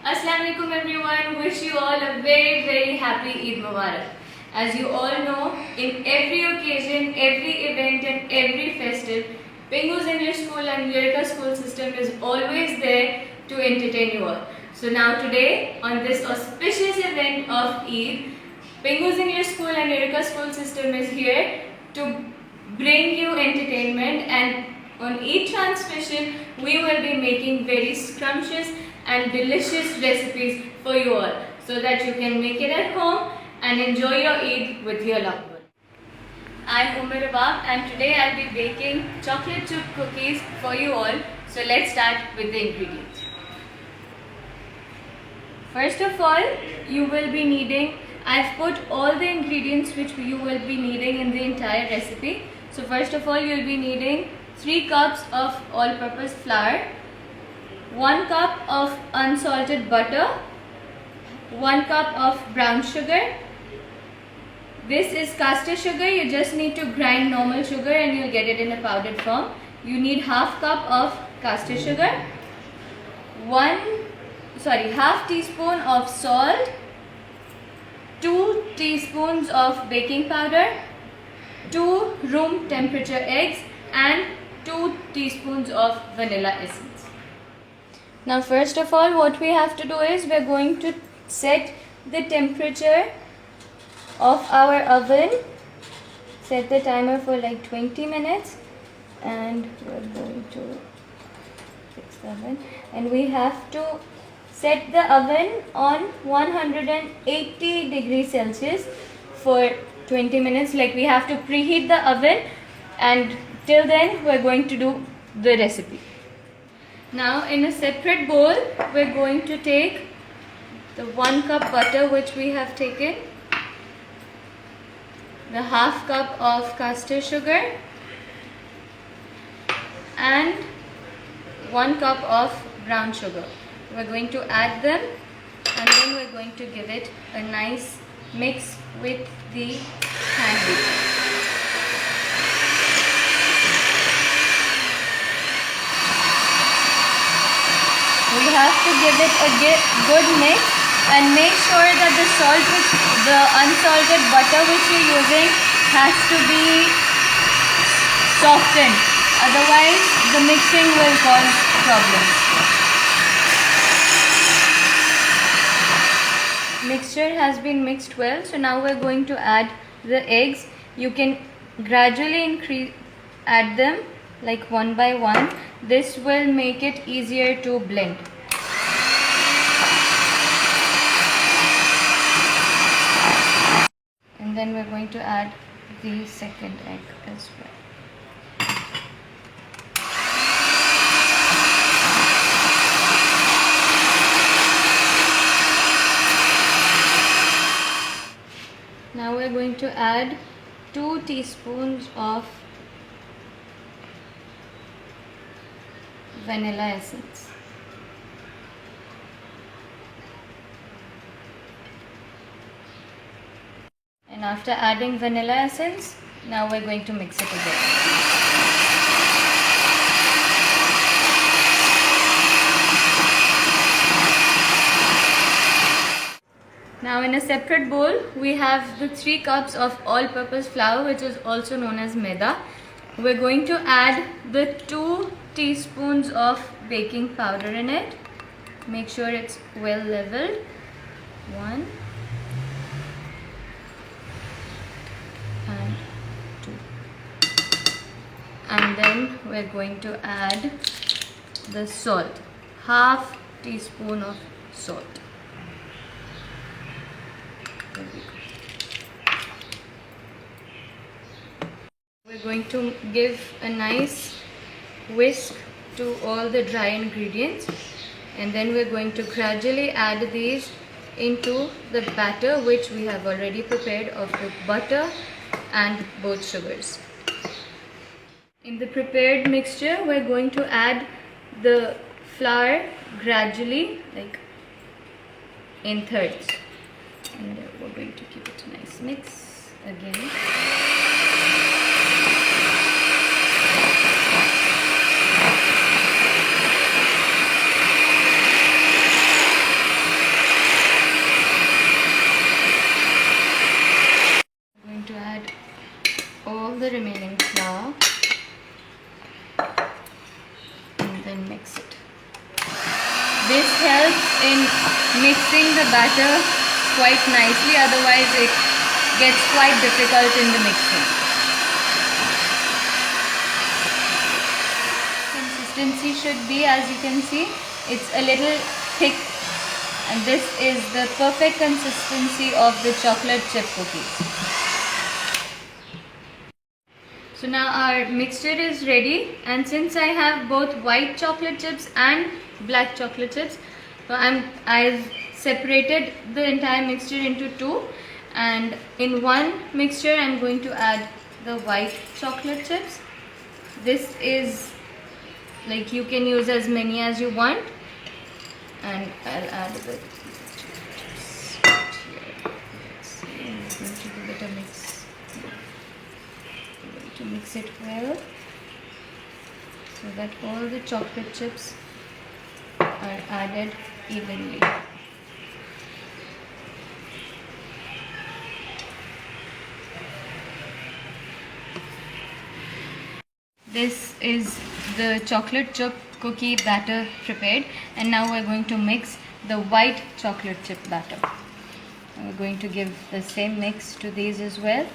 Assalamualaikum everyone. Wish you all a very happy Eid Mubarak. As you all know, in every occasion, every event and every festive, Pingu's English School and Lyrica School system is always there to entertain you all. So now today, on this auspicious event of Eid, Pingu's English School and Lyrica School system is here to bring you entertainment, and on each transmission we will be making very scrumptious and delicious recipes for you all so that you can make it at home and enjoy your Eid with your loved one. I'm Umar Abab and today I'll be baking chocolate chip cookies for you all. So let's start with the ingredients. First of all, you will be needing, I've put all the ingredients which you will be needing in the entire recipe. So first of all, you'll be needing 3 cups of all-purpose flour, 1 cup of unsalted butter, 1 cup of brown sugar. This is caster sugar. You just need to grind normal sugar and you'll get it in a powdered form. You need half cup of caster sugar, half teaspoon of salt, 2 teaspoons of baking powder, 2 room temperature eggs and 2 teaspoons of vanilla essence. Now first of all, what we have to do is we're going to set the temperature of our oven. Set the timer for like 20 minutes and we're going to fix the oven, and we have to set the oven on 180 degrees Celsius for 20 minutes. Like, we have to preheat the oven, and till then we're going to do the recipe. Now in a separate bowl we're going to take the 1 cup butter which we have taken, the half cup of caster sugar and 1 cup of brown sugar. We're going to add them and then we're going to give it a nice mix with the hand beater. We have to give it a good mix and make sure that the unsalted butter which you're using has to be softened. Otherwise, the mixing will cause problems. Mixture has been mixed well, so now we're going to add the eggs. You can gradually add them like one by one. This will make it easier to blend. And then we're going to add the second egg as well. Now we're going to add 2 teaspoons of vanilla essence. And after adding vanilla essence, now we're going to mix it again. Now in a separate bowl, we have the 3 cups of all-purpose flour, which is also known as maida. We're going to add the 2 teaspoons of baking powder in it. Make sure it's well leveled. 1 and 2. And then we're going to add the salt. Half teaspoon of salt. We're going to give a nice whisk to all the dry ingredients, and then we're going to gradually add these into the batter which we have already prepared of the butter and both sugars. In the prepared mixture, we're going to add the flour gradually, like in thirds, and we're going to give it a nice mix again. this helps in mixing the batter quite nicely, otherwise it gets quite difficult in the mixing. Consistency should be, as you can see, it's a little thick, and this is the perfect consistency of the chocolate chip cookies. So now our mixture is ready, and since I have both white chocolate chips and black chocolate chips, so I've separated the entire mixture into two, and in one mixture I'm going to add the white chocolate chips. This is like, you can use as many as you want, and I'll add a bit here. Let's see, I'm going to give it a mix. I'm going to mix it well so that all the chocolate chips are added evenly. This is the chocolate chip cookie batter prepared, and now we're going to mix the white chocolate chip batter. We're going to give the same mix to these as well.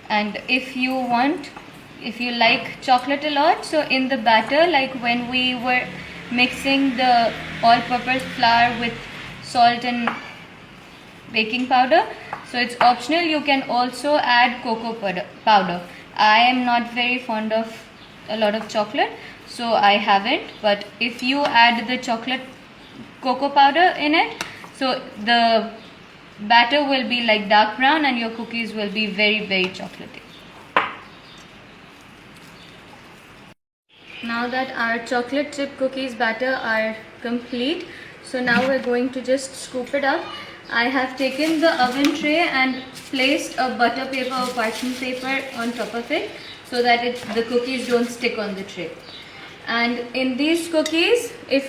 And if you like chocolate a lot, so in the batter, like when we were mixing the all-purpose flour with salt and baking powder, so it's optional, you can also add cocoa powder. I am not very fond of a lot of chocolate, so I haven't, but if you add the cocoa powder in it, so the batter will be like dark brown and your cookies will be very, very chocolatey. Now that our chocolate chip cookies batter are complete, so now we're going to just scoop it up. I have taken the oven tray and placed a butter paper or parchment paper on top of it so that the cookies don't stick on the tray. And in these cookies, if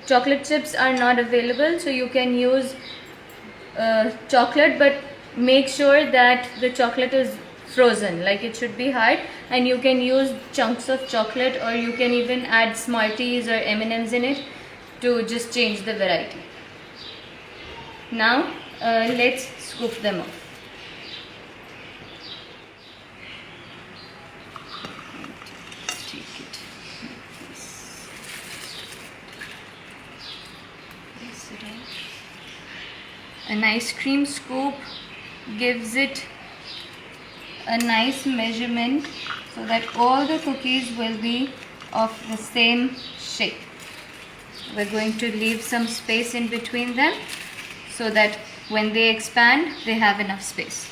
chocolate chips are not available, so you can use chocolate, but make sure that the chocolate is frozen, like it should be hard, and you can use chunks of chocolate, or you can even add Smarties or M&Ms in it to just change the variety. Now let's scoop them off. An ice cream scoop gives it a nice measurement so that all the cookies will be of the same shape. We're going to leave some space in between them so that when they expand, they have enough space.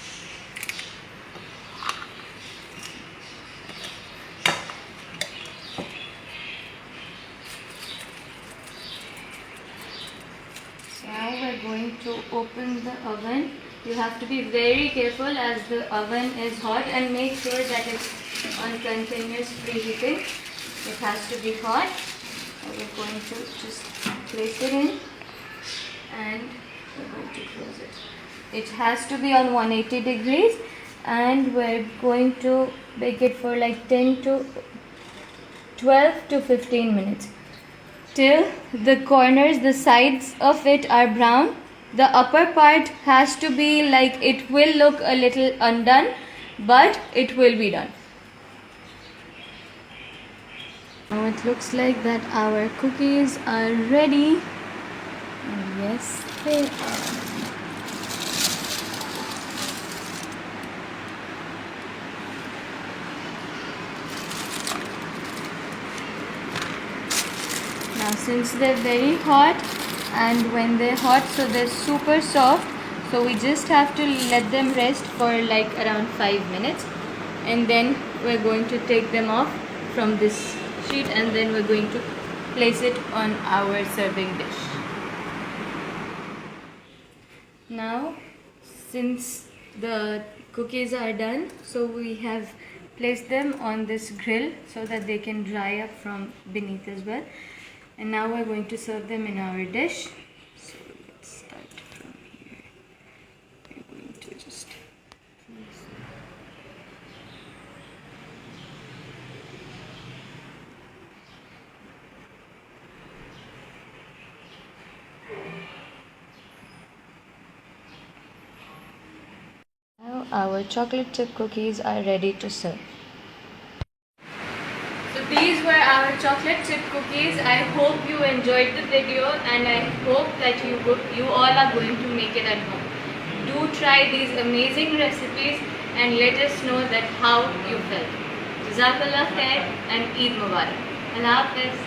So now we're going to open the oven. You have to be very careful as the oven is hot, and make sure that it's on continuous preheating. It has to be hot. We're going to just place it in and we're going to close it. It has to be on 180 degrees, and we're going to bake it for like 12 to 15 minutes till the corners, the sides of it are brown. The upper part has to be like, it will look a little undone, but it will be done. Now it looks like that our cookies are ready, and yes, they are. Now since they're very hot, and when they're hot, so they're super soft, so we just have to let them rest for like around 5 minutes, and then we're going to take them off from this sheet, and then we're going to place it on our serving dish. Now since the cookies are done, so we have placed them on this grill so that they can dry up from beneath as well. And now we're going to serve them in our dish. So let's start from here. We're going to just our chocolate chip cookies are ready to serve. So these were our chocolate chip cookies. I hope you enjoyed the video and I hope that you all are going to make it at home. Do try these amazing recipes and let us know that how you felt. Jazakallah khair and Eid Mubarak. Allah Hafiz.